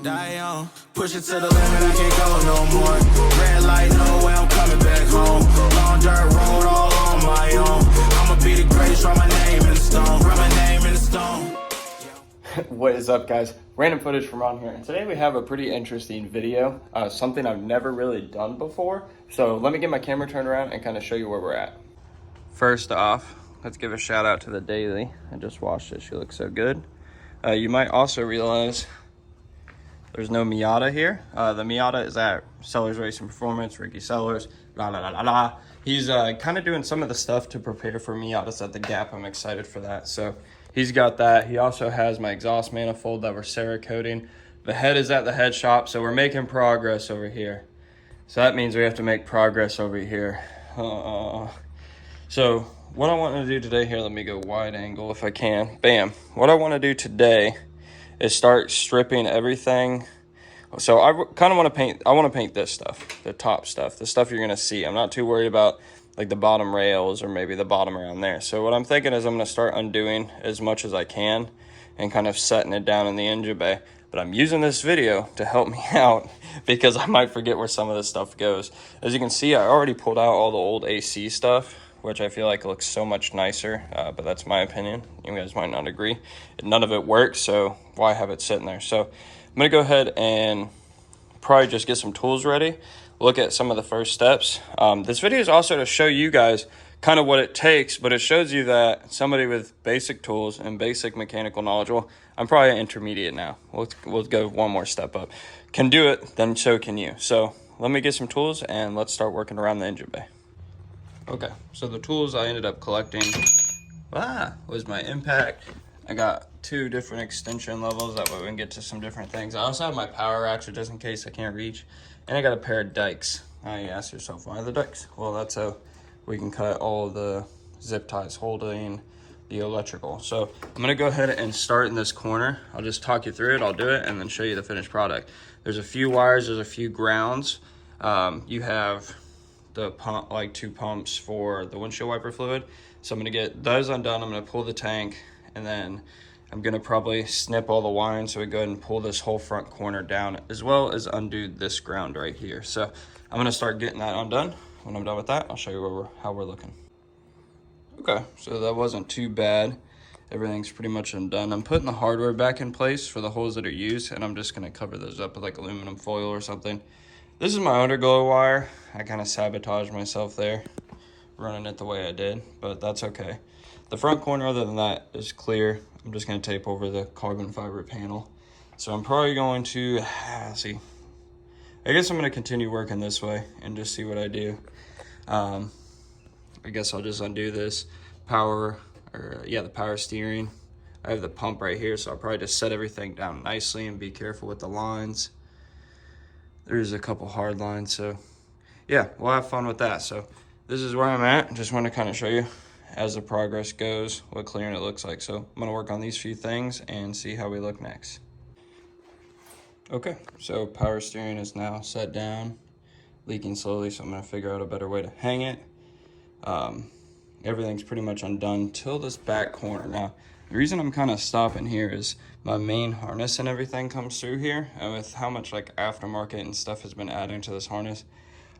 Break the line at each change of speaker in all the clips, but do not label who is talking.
Die young, push it to the limit, I can't go no more. Red light, no way, I'm coming back home. Long dirt road, all on my own. I'ma be the greatest, write my name in the stone. Write my name in the stone.
What is up, guys? Random footage from on here. And today we have a pretty interesting video, something I've never really done before. So let me get my camera turned around and kind of show you where we're at. First off, let's give a shout out to the Daily. I just washed it. She looks so good. You might also realize there's no Miata here. The Miata is at Sellers Racing Performance, Ricky Sellers, la la la la la. He's kind of doing some of the stuff to prepare for Miatas at the Gap. I'm excited for that. So he's got that. He also has my exhaust manifold that we're Cerakoting. The head is at the head shop, so we're making progress over here. So that means we have to make progress over here. So what I want to do today here, let me go wide angle if I can. Bam. What I want to do today is start stripping everything. So I kind of want to paint, I want to paint this stuff, the top stuff, the stuff you're going to see. I'm not too worried about like the bottom rails or maybe the bottom around there. So what I'm thinking is I'm going to start undoing as much as I can and kind of setting it down in the engine bay. But I'm using this video to help me out because I might forget where some of this stuff goes. As you can see, I already pulled out all the old AC stuff, which I feel like looks so much nicer, but that's my opinion. You guys might not agree. None of it works, so why have it sitting there? So I'm gonna go ahead and probably just get some tools ready, look at some of the first steps. This video is also to show you guys kind of what it takes, but it shows you that somebody with basic tools and basic mechanical knowledge, well, I'm probably an intermediate now. We'll go one more step up. Can do it, then so can you. So let me get some tools and let's start working around the engine bay. Okay, so the tools I ended up collecting was my impact. I got 2 different extension levels, that way we can get to some different things. I also have my power ratchet just in case I can't reach. And I got a pair of dikes. Now you ask yourself, why the dikes? Well, that's how we can cut all the zip ties holding the electrical. So I'm gonna go ahead and start in this corner. I'll just talk you through it, I'll do it, and then show you the finished product. There's a few wires, there's a few grounds. You have the pump, like 2 pumps for the windshield wiper fluid. So I'm gonna get those undone. I'm gonna pull the tank, and then I'm gonna probably snip all the wiring so we go ahead and pull this whole front corner down, as well as undo this ground right here. So I'm gonna start getting that undone. When I'm done with that, I'll show you how we're looking. Okay, so that wasn't too bad. Everything's pretty much undone. I'm putting the hardware back in place for the holes that are used, and I'm just gonna cover those up with like aluminum foil or something. This is my underglow wire. I kind of sabotaged myself there, running it the way I did, but that's okay. The front corner, other than that, is clear. I'm just going to tape over the carbon fiber panel. So I'm probably going to, see, I guess I'm going to continue working this way and just see what I do. I guess I'll just undo this power, the power steering. I have the pump right here, so I'll probably just set everything down nicely and be careful with the lines. There's a couple hard lines, so yeah, we'll have fun with that. So this is where I'm at. Just want to kind of show you as the progress goes what clearing it looks like. So I'm going to work on these few things and see how we look next. Okay, so power steering is now set down, leaking slowly, so I'm going to figure out a better way to hang it. Everything's pretty much undone till this back corner. Now, the reason I'm kind of stopping here is my main harness and everything comes through here, and with how much like aftermarket and stuff has been adding to this harness,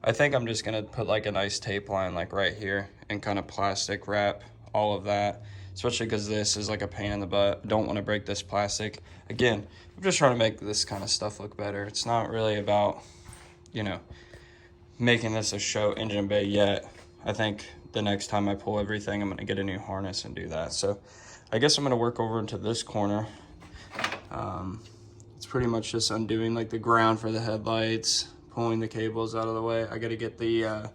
I think I'm just gonna put like a nice tape line like right here and kind of plastic wrap all of that, especially because this is like a pain in the butt. Don't want to break this plastic. Again, I'm just trying to make this kind of stuff look better. It's not really about, you know, making this a show engine bay yet. I think the next time I pull everything, I'm gonna get a new harness and do that. So I guess I'm gonna work over into this corner. It's pretty much just undoing like the ground for the headlights, pulling the cables out of the way. I gotta get the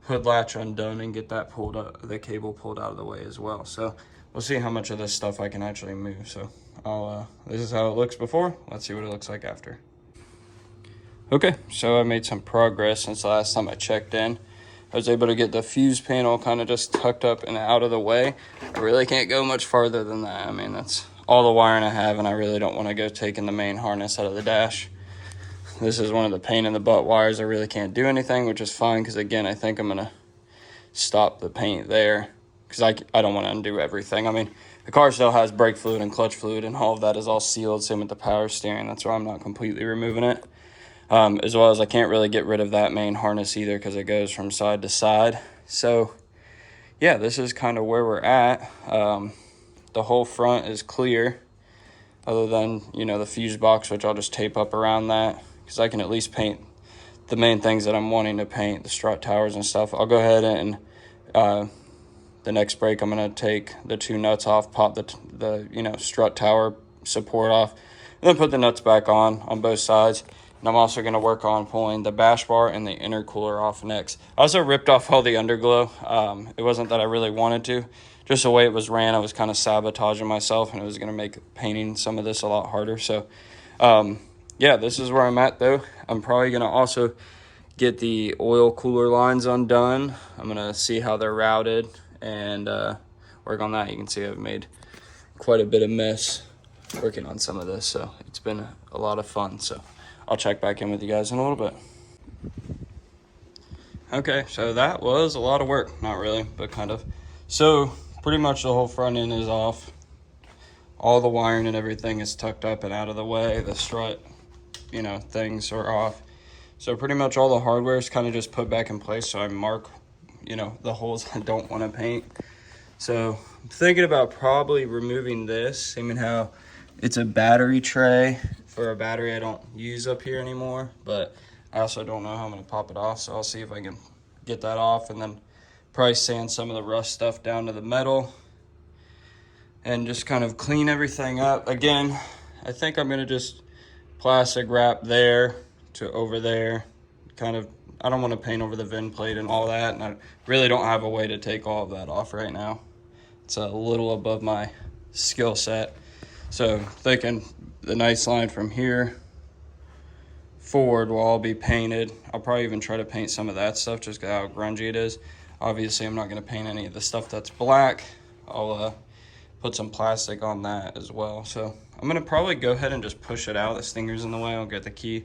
hood latch undone and get that pulled up, the cable pulled out of the way as well. So we'll see how much of this stuff I can actually move. So this is how it looks before. Let's see what it looks like after. Okay, so I made some progress since the last time I checked in. I was able to get the fuse panel kind of just tucked up and out of the way. I really can't go much farther than that. I mean, that's all the wiring I have, and I really don't want to go taking the main harness out of the dash. This is one of the pain in the butt wires. I really can't do anything, which is fine, because again, I think I'm going to stop the paint there, because I don't want to undo everything. I mean, the car still has brake fluid and clutch fluid, and all of that is all sealed. Same with the power steering. That's why I'm not completely removing it. As well as I can't really get rid of that main harness either because it goes from side to side. So yeah, this is kind of where we're at. The whole front is clear other than, you know, the fuse box, which I'll just tape up around that because I can at least paint the main things that I'm wanting to paint, the strut towers and stuff. I'll go ahead and the next break, I'm going to take the 2 nuts off, pop the you know, strut tower support off, and then put the nuts back on both sides. And I'm also going to work on pulling the bash bar and the intercooler off next. I also ripped off all the underglow. It wasn't that I really wanted to. Just the way it was ran, I was kind of sabotaging myself, and it was going to make painting some of this a lot harder. So, yeah, this is where I'm at, though. I'm probably going to also get the oil cooler lines undone. I'm going to see how they're routed and work on that. You can see I've made quite a bit of mess working on some of this, so it's been a lot of fun. So I'll check back in with you guys in a little bit. Okay, so that was a lot of work. Not really, but kind of. So pretty much the whole front end is off. All the wiring and everything is tucked up and out of the way. The strut, you know, things are off. So pretty much all the hardware is kind of just put back in place. So I mark, you know, the holes I don't want to paint. So I'm thinking about probably removing this, seeing how it's a battery tray for a battery I don't use up here anymore, but I also don't know how I'm going to pop it off. So I'll see if I can get that off and then probably sand some of the rust stuff down to the metal and just kind of clean everything up. Again, I think I'm going to just plastic wrap there to over there. Kind of, I don't want to paint over the VIN plate and all that, and I really don't have a way to take all of that off right now. It's a little above my skill set. So thinking the nice line from here forward will all be painted. I'll probably even try to paint some of that stuff just how grungy it is. Obviously, I'm not going to paint any of the stuff that's black. I'll put some plastic on that as well. So I'm going to probably go ahead and just push it out. The stinger's in the way. I'll get the key.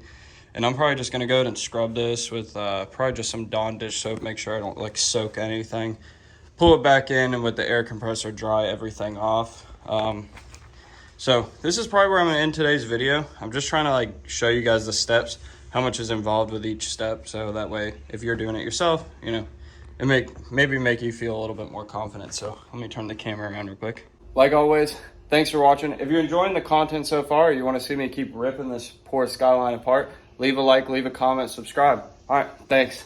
And I'm probably just going to go ahead and scrub this with probably just some Dawn dish soap. Make sure I don't like soak anything. Pull it back in and with the air compressor dry everything off. So this is probably where I'm going to end today's video. I'm just trying to like show you guys the steps, how much is involved with each step. So that way, if you're doing it yourself, you know, it maybe make you feel a little bit more confident. So let me turn the camera around real quick. Like always, thanks for watching. If you're enjoying the content so far, or you want to see me keep ripping this poor Skyline apart, leave a like, leave a comment, subscribe. All right, thanks.